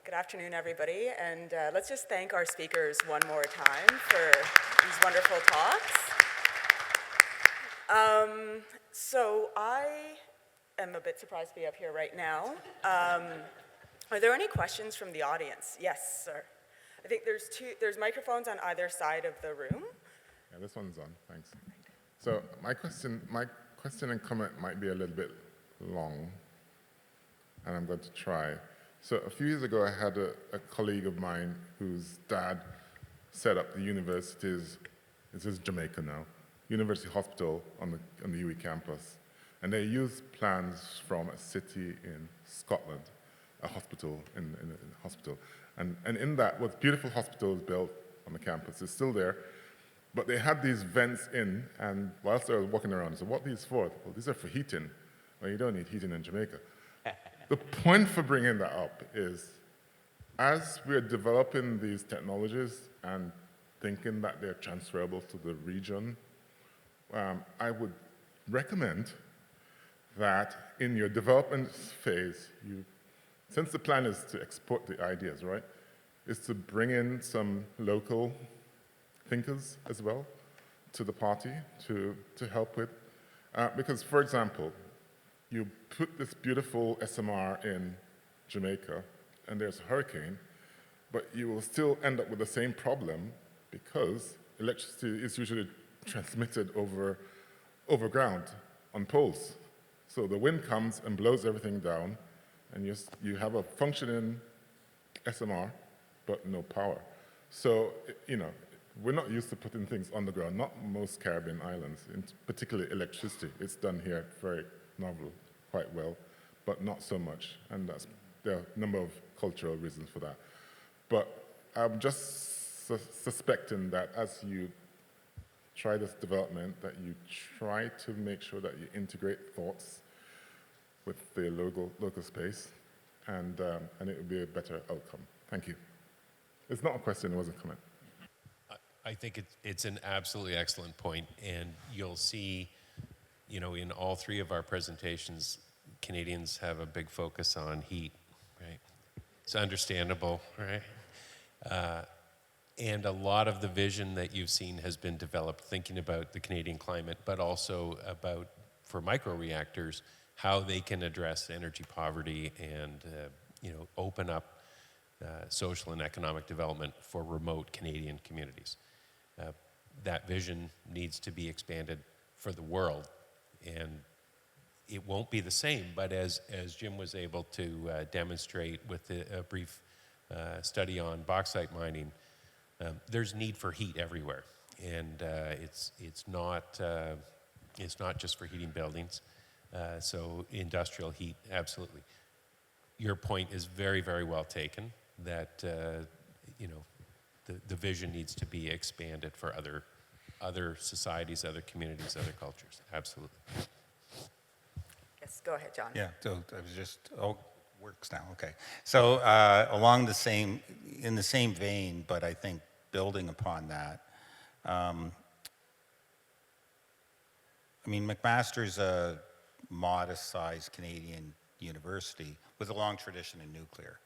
Good afternoon, everybody, and let's just thank our speakers one more time for these wonderful talks. So I am a bit surprised to be up here right now. Are there any questions from the audience? Yes, sir. I think there's microphones on either side of the room. Yeah, this one's on, thanks. So my question and comment might be a little bit long, and I'm going to try. So a few years ago, I had a colleague of mine whose dad set up the university's, this is Jamaica now, University Hospital on the UE campus. And they used plans from a city in Scotland, a hospital in a hospital. And in that was beautiful hospitals built on the campus. It's still there. But they had these vents in, and whilst I was walking around, I said, what are these for? Well, these are for heating. Well, you don't need heating in Jamaica. The point for bringing that up is, as we're developing these technologies and thinking that they're transferable to the region, I would recommend that in your development phase, since the plan is to export the ideas, right, is to bring in some local thinkers as well to the party to help with. Because, for example, you put this beautiful SMR in Jamaica, and there's a hurricane, but you will still end up with the same problem because electricity is usually transmitted over ground on poles. So the wind comes and blows everything down, and you have a functioning SMR, but no power. So, we're not used to putting things on the ground, not most Caribbean islands, particularly electricity. It's done here very novel, quite well, but not so much. And there are a number of cultural reasons for that. But I'm just suspecting that as you try this development, that you try to make sure that you integrate thoughts with the local space, and it would be a better outcome. Thank you. It's not a question, it was a comment. I think it's an absolutely excellent point, and you'll see, in all three of our presentations, Canadians have a big focus on heat, right? It's understandable, right? And a lot of the vision that you've seen has been developed thinking about the Canadian climate, but also about, for microreactors, how they can address energy poverty and, open up social and economic development for remote Canadian communities. That vision needs to be expanded for the world, and it won't be the same, but as Jim was able to demonstrate with a brief study on bauxite mining, there's need for heat everywhere, and it's not just for heating buildings. So industrial heat, absolutely. Your point is very, very well taken. That the vision needs to be expanded for other societies, other communities, other cultures. Absolutely. Yes, go ahead, John. Yeah, so I was just, works now, okay. So in the same vein, but I think building upon that, McMaster's a modest-sized Canadian university with a long tradition in nuclear.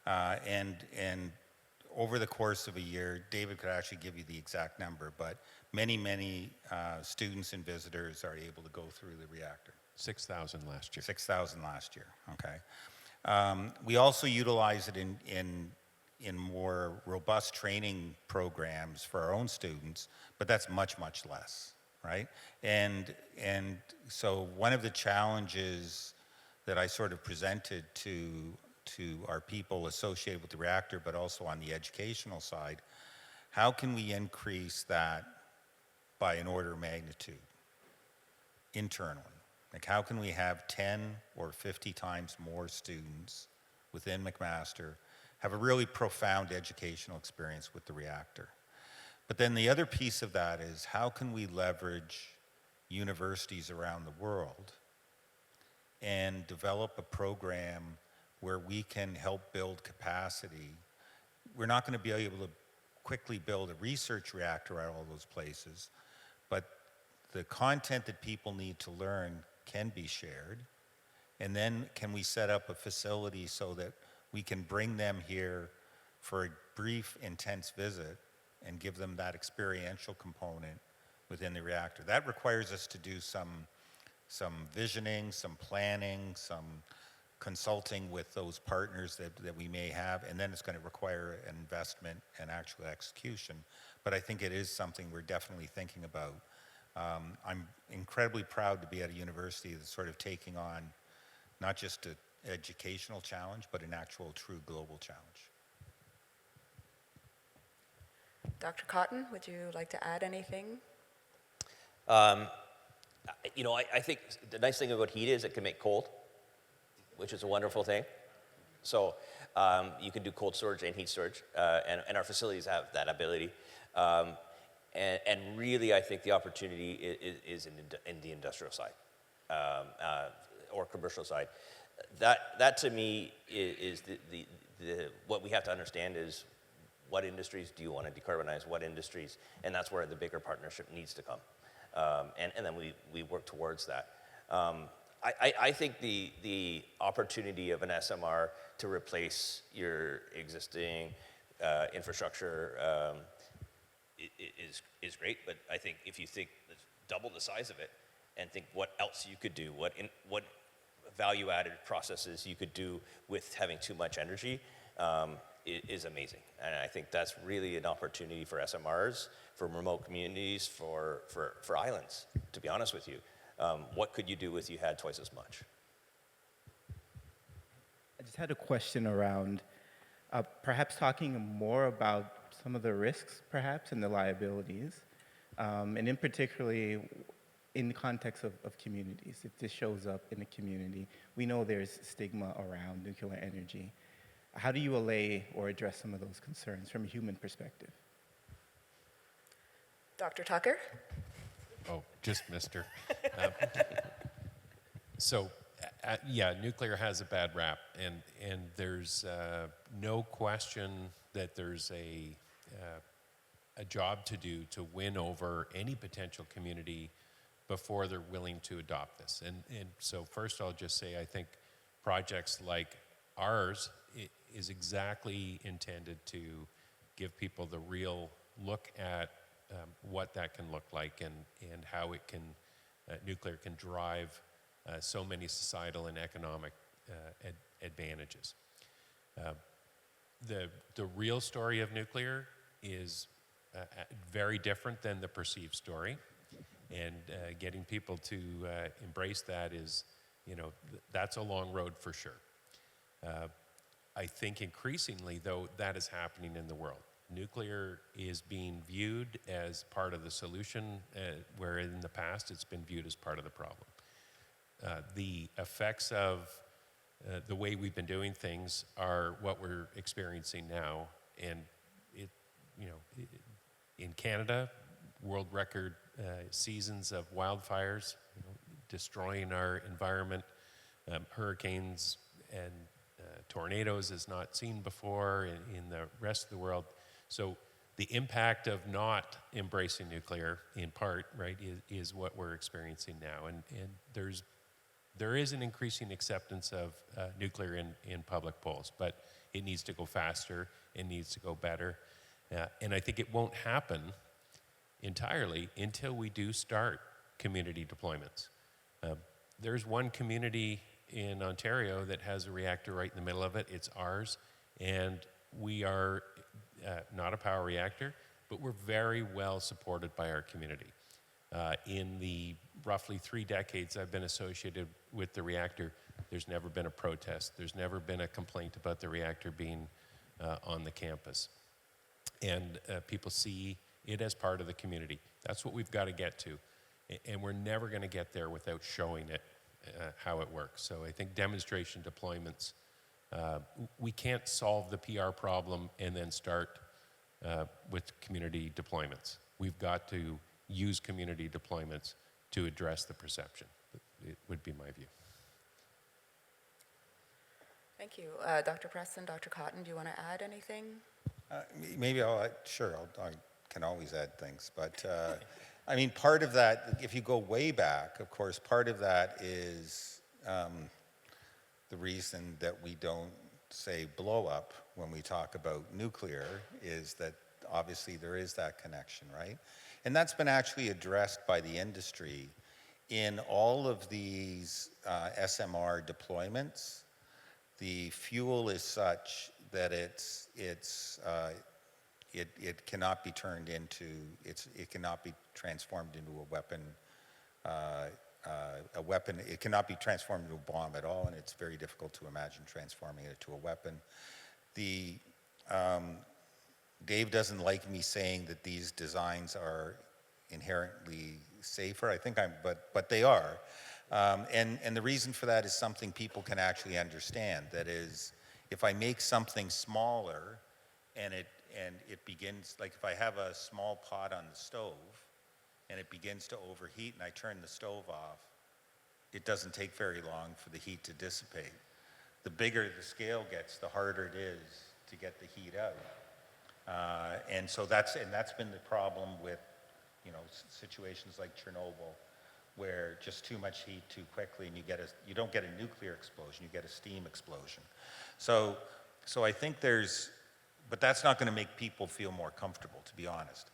And over the course of a year, David could actually give you the exact number, but many students and visitors are able to go through the reactor. 6,000 last year. 6,000 last year, okay. We also utilize it in more robust training programs for our own students, but that's much less, right? And so one of the challenges that I sort of presented to our people associated with the reactor, but also on the educational side, how can we increase that by an order of magnitude internally? Like, how can we have 10 or 50 times more students within McMaster have a really profound educational experience with the reactor? But then the other piece of that is, how can we leverage universities around the world and develop a program where we can help build capacity? We're not going to be able to quickly build a research reactor at all those places, but the content that people need to learn can be shared. And then can we set up a facility so that we can bring them here for a brief, intense visit and give them that experiential component within the reactor. That requires us to do some visioning, some planning, some consulting with those partners that we may have, and then it's going to require an investment and actual execution. But I think it is something we're definitely thinking about. I'm incredibly proud to be at a university that's sort of taking on not just an educational challenge, but an actual true global challenge. Dr. Cotton, would you like to add anything? You know, I think the nice thing about heat is it can make cold, which is a wonderful thing. So you can do cold storage and heat storage, and our facilities have that ability. And really, I think the opportunity is in the industrial side or commercial side. That to me is the what we have to understand is what industries do you want to decarbonize, what industries, and that's where the bigger partnership needs to come. And then we work towards that. I think the opportunity of an SMR to replace your existing infrastructure is great, but I think if you think double the size of it and think what else you could do, what value-added processes you could do with having too much energy is amazing. And I think that's really an opportunity for SMRs, for remote communities, for islands, to be honest with you. What could you do if you had twice as much? I just had a question around perhaps talking more about some of the risks, perhaps, and the liabilities, and in particularly in the context of communities. If this shows up in a community, we know there's stigma around nuclear energy. How do you allay or address some of those concerns from a human perspective? Dr. Tucker? Oh, just Mr. Yeah, nuclear has a bad rap, and there's no question that there's a job to do to win over any potential community before they're willing to adopt this. And so first I'll just say I think projects like ours is exactly intended to give people the real look at what that can look like and how it can, nuclear can drive so many societal and economic advantages. The real story of nuclear is very different than the perceived story, and getting people to embrace that is, that's a long road for sure. I think increasingly, though, that is happening in the world. Nuclear is being viewed as part of the solution, where in the past it's been viewed as part of the problem. The effects of the way we've been doing things are what we're experiencing now, and in Canada, world record seasons of wildfires, destroying our environment, hurricanes and tornadoes as not seen before in the rest of the world. So the impact of not embracing nuclear, in part, right, is what we're experiencing now. And there is an increasing acceptance of nuclear in public polls, but it needs to go faster, it needs to go better. And I think it won't happen entirely until we do start community deployments. There's one community in Ontario that has a reactor right in the middle of it. It's ours, and we are not a power reactor, but we're very well supported by our community. In the roughly 3 decades I've been associated with the reactor, there's never been a protest. There's never been a complaint about the reactor being on the campus. And people see it as part of the community. That's what we've got to get to. And we're never going to get there without showing it how it works. So I think demonstration deployments, we can't solve the PR problem and then start with community deployments. We've got to use community deployments to address the perception. It would be my view. Thank you. Dr. Preston, Dr. Cotton, do you want to add anything? Maybe I can always add things, but I mean, part of that, if you go way back, of course, part of that is the reason that we don't say, blow up when we talk about nuclear is that obviously there is that connection, right? And that's been actually addressed by the industry in all of these SMR deployments. The fuel is such that it cannot be turned into, it cannot be transformed into a weapon. It cannot be transformed into a bomb at all, and it's very difficult to imagine transforming it to a weapon. Dave doesn't like me saying that these designs are inherently safer. I think but they are. And the reason for that is something people can actually understand. That is, if I make something smaller and it begins, like if I have a small pot on the stove and it begins to overheat and I turn the stove off, it doesn't take very long for the heat to dissipate. The bigger the scale gets, the harder it is to get the heat out. And so that's been the problem with, situations like Chernobyl, where just too much heat too quickly and you don't get a nuclear explosion, you get a steam explosion. So I think but that's not going to make people feel more comfortable, to be honest.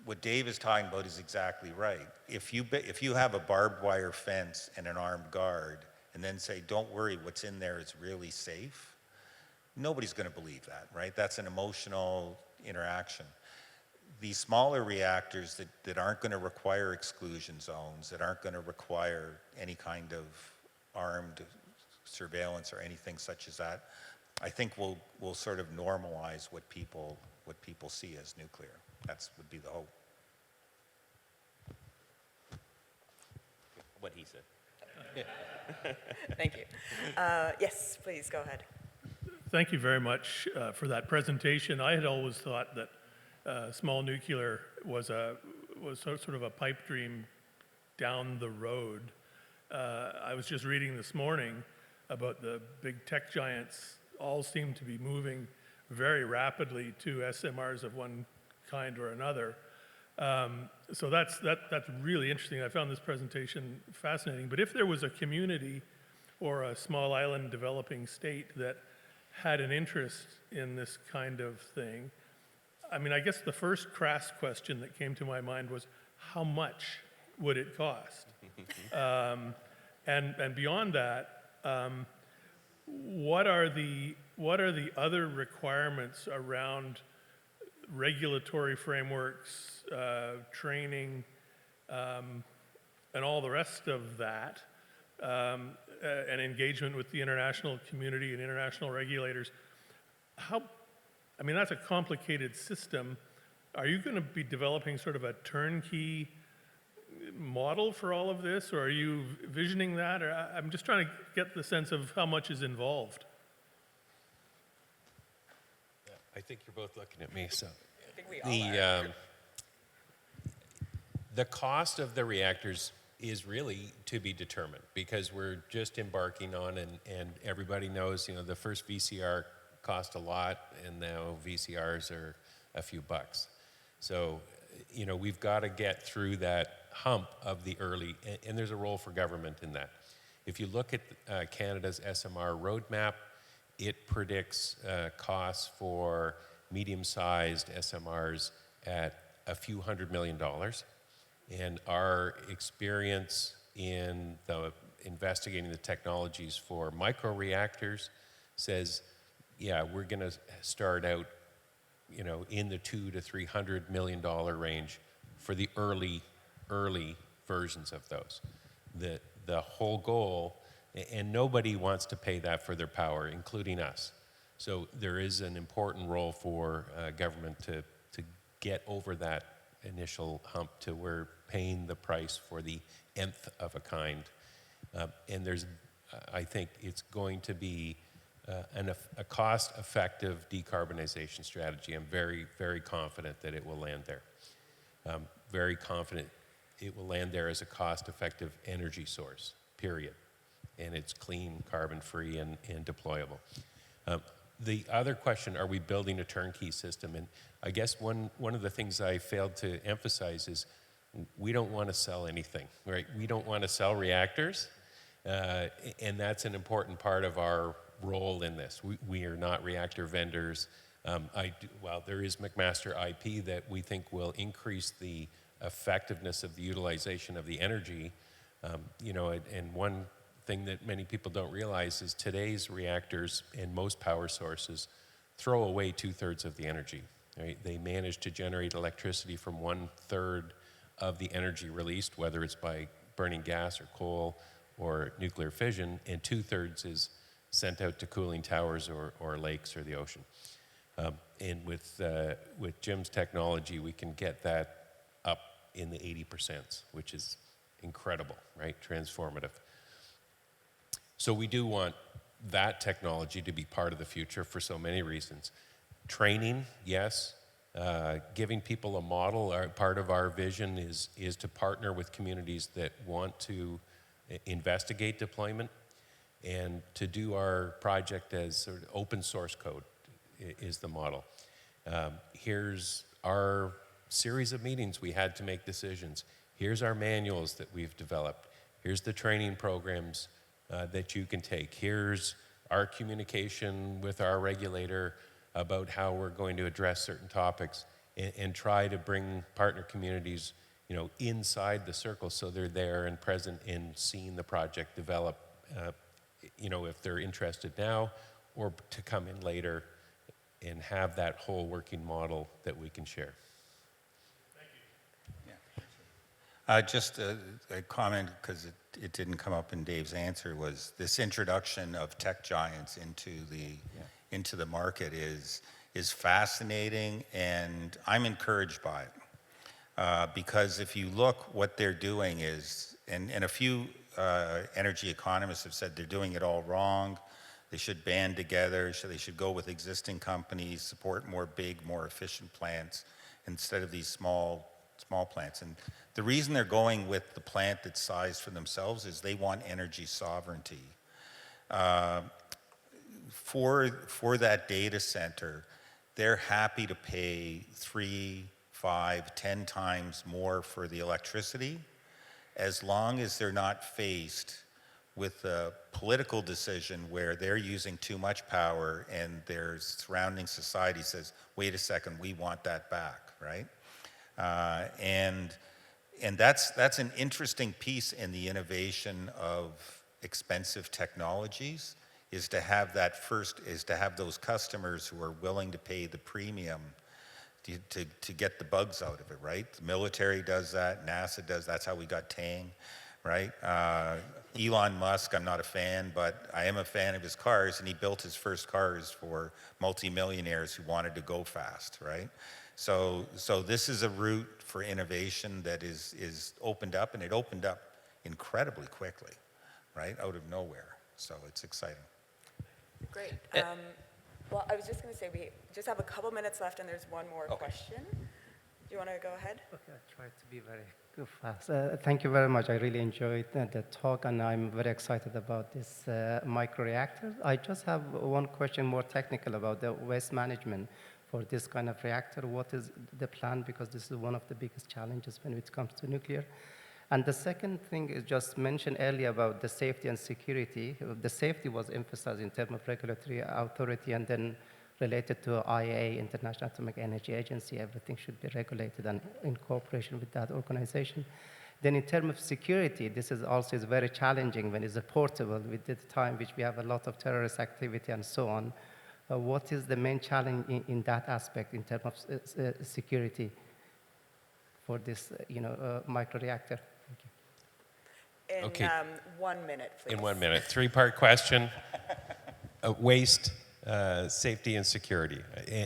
What Dave is talking about is exactly right. If you have a barbed wire fence and an armed guard and then say, don't worry, what's in there is really safe, nobody's going to believe that, right? That's an emotional interaction. These smaller reactors that aren't going to require exclusion zones, that aren't going to require any kind of armed surveillance or anything such as that, I think will sort of normalize what people see as nuclear. That would be the hope. What he said. Thank you. Yes, please go ahead. Thank you very much for that presentation. I had always thought that small nuclear was sort of a pipe dream down the road. I was just reading this morning about the big tech giants all seem to be moving very rapidly to SMRs of one kind or another. So that's really interesting. I found this presentation fascinating. But if there was a community or a small island developing state that had an interest in this kind of thing, I mean, I guess the first crass question that came to my mind was, how much would it cost? And beyond that, what are the other requirements around regulatory frameworks, training, and all the rest of that, and engagement with the international community and international regulators? I mean, that's a complicated system. Are you going to be developing sort of a turnkey model for all of this, or are you visioning that? Or I'm just trying to get the sense of how much is involved. I think you're both looking at me, so. I think we all are. The cost of the reactors is really to be determined because we're just embarking on, and everybody knows, the first VCR cost a lot, and now VCRs are a few bucks. So, we've got to get through that hump of the early, and there's a role for government in that. If you look at Canada's SMR roadmap, it predicts costs for medium-sized SMRs at a few $100 million. And our experience in investigating the technologies for microreactors says, yeah, we're going to start out, in the $200 to $300 million range for the early versions of those. The whole goal, and nobody wants to pay that for their power, including us. So there is an important role for government to get over that initial hump to where paying the price for the nth of a kind. And I think it's going to be a cost-effective decarbonization strategy. I'm very, very confident that it will land there. Very confident it will land there as a cost-effective energy source, period. And it's clean, carbon-free, and deployable. The other question, are we building a turnkey system? And I guess one of the things I failed to emphasize is we don't want to sell anything, right? We don't want to sell reactors, and that's an important part of our role in this. We are not reactor vendors. While there is McMaster IP that we think will increase the effectiveness of the utilization of the energy, and one thing that many people don't realize is today's reactors and most power sources throw away 2/3 of the energy. Right? They manage to generate electricity from 1/3 of the energy released, whether it's by burning gas or coal or nuclear fission, and 2/3 is sent out to cooling towers or lakes or the ocean. And with Jim's technology, we can get that up in the 80%, which is incredible, right? Transformative. So we do want that technology to be part of the future for so many reasons. Training, yes. Giving people a model. Part of our vision is to partner with communities that want to investigate deployment and to do our project as sort of open source code is the model. Here's our series of meetings we had to make decisions. Here's our manuals that we've developed. Here's the training programs that you can take. Here's our communication with our regulator about how we're going to address certain topics and try to bring partner communities, inside the circle so they're there and present in seeing the project develop, if they're interested now or to come in later and have that whole working model that we can share. Just a comment, because it didn't come up in Dave's answer, was this introduction of tech giants into the market is fascinating, and I'm encouraged by it. Because if you look, what they're doing is, and a few energy economists have said they're doing it all wrong. They should band together, so they should go with existing companies, support more big, more efficient plants instead of these small plants. And the reason they're going with the plant that's sized for themselves is they want energy sovereignty. For that data center, they're happy to pay 3, 5, 10 times more for the electricity, as long as they're not faced with a political decision where they're using too much power and their surrounding society says, wait a second, we want that back, right? And that's an interesting piece in the innovation of expensive technologies, is to have those customers who are willing to pay the premium to get the bugs out of it, right? The military does that, NASA does, that's how we got Tang, right? Elon Musk, I'm not a fan, but I am a fan of his cars, and he built his first cars for multimillionaires who wanted to go fast, right? So this is a route for innovation that is opened up, and it opened up incredibly quickly, right, out of nowhere. So it's exciting. Great. Well, I was just going to say, we just have a couple minutes left, and there's one more question. Do you want to go ahead? Okay, I'll try to be very fast. Thank you very much. I really enjoyed the talk, and I'm very excited about this microreactor. I just have one question more technical about the waste management for this kind of reactor. What is the plan? Because this is one of the biggest challenges when it comes to nuclear. And the second thing is just mentioned earlier about the safety and security. The safety was emphasized in terms of regulatory authority, and then related to IAEA, International Atomic Energy Agency, everything should be regulated and in cooperation with that organization. Then in terms of security, this is also very challenging when it's portable with the time which we have a lot of terrorist activity and so on. What is the main challenge in that aspect in terms of security for this microreactor? Thank you. In Okay. 1 minute, please. In 1 minute. 3-part question. Waste, safety, and security.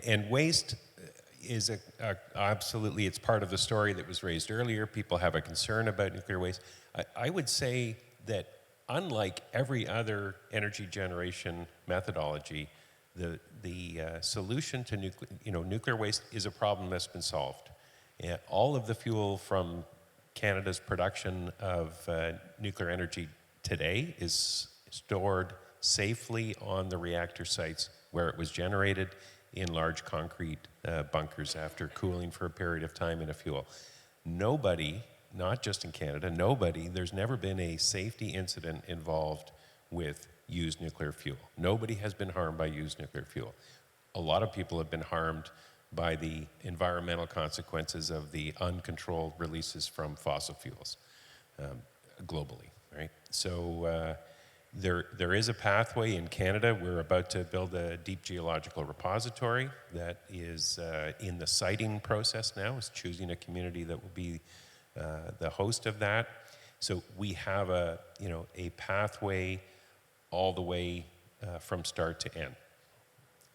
And waste is absolutely, it's part of the story that was raised earlier. People have a concern about nuclear waste. I would say that unlike every other energy generation methodology, the solution to nuclear waste is a problem that's been solved. All of the fuel from Canada's production of nuclear energy today is stored safely on the reactor sites where it was generated in large concrete bunkers after cooling for a period of time in a fuel. Nobody, not just in Canada, there's never been a safety incident involved with used nuclear fuel. Nobody has been harmed by used nuclear fuel. A lot of people have been harmed by the environmental consequences of the uncontrolled releases from fossil fuels globally, right? So there is a pathway in Canada. We're about to build a deep geological repository that is in the siting process now. It's choosing a community that will be the host of that. So we have a pathway all the way from start to end.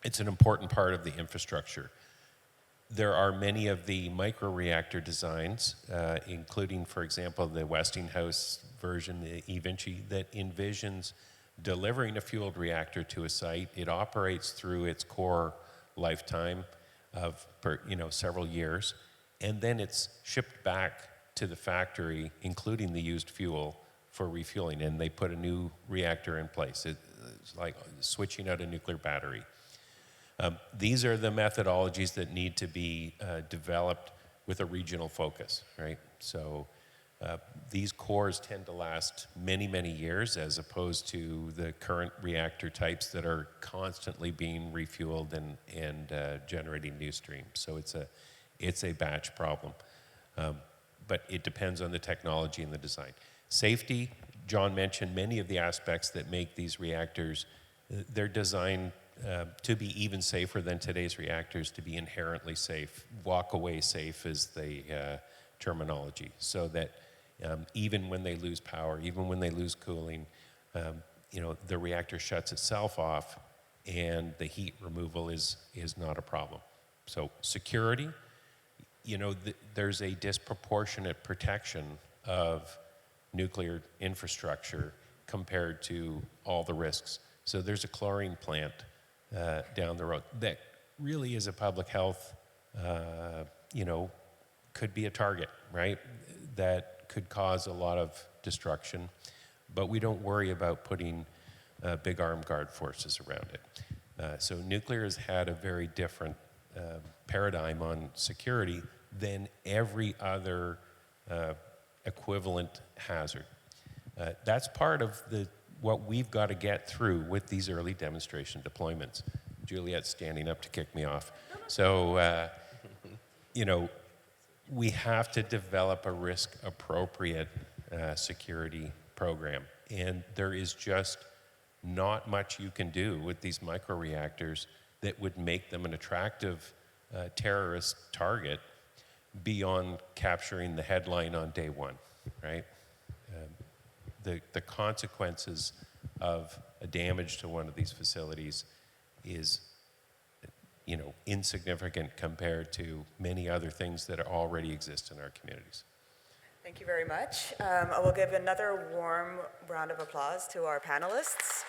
It's an important part of the infrastructure. There are many of the microreactor designs, including, for example, the Westinghouse version, the eVinci, that envisions delivering a fueled reactor to a site. It operates through its core lifetime of several years, and then it's shipped back to the factory, including the used fuel, for refueling, and they put a new reactor in place. It's like switching out a nuclear battery. These are the methodologies that need to be developed with a regional focus, right? So these cores tend to last many, many years as opposed to the current reactor types that are constantly being refueled and generating new streams. So it's a batch problem. But it depends on the technology and the design. Safety, John mentioned many of the aspects that make these reactors, they're designed to be even safer than today's reactors, to be inherently safe. Walk-away safe is the terminology, so that even when they lose power, even when they lose cooling, the reactor shuts itself off and the heat removal is not a problem. So security, there's a disproportionate protection of nuclear infrastructure compared to all the risks. So there's a chlorine plant down the road that really is a public health, could be a target, right? That could cause a lot of destruction, but we don't worry about putting big armed guard forces around it. So nuclear has had a very different paradigm on security than every other equivalent hazard. That's part of what we've got to get through with these early demonstration deployments. Juliet's standing up to kick me off. So, we have to develop a risk-appropriate security program. And there is just not much you can do with these microreactors that would make them an attractive terrorist target beyond capturing the headline on day one, right? The consequences of a damage to one of these facilities is, insignificant compared to many other things that already exist in our communities. Thank you very much. I will give another warm round of applause to our panelists.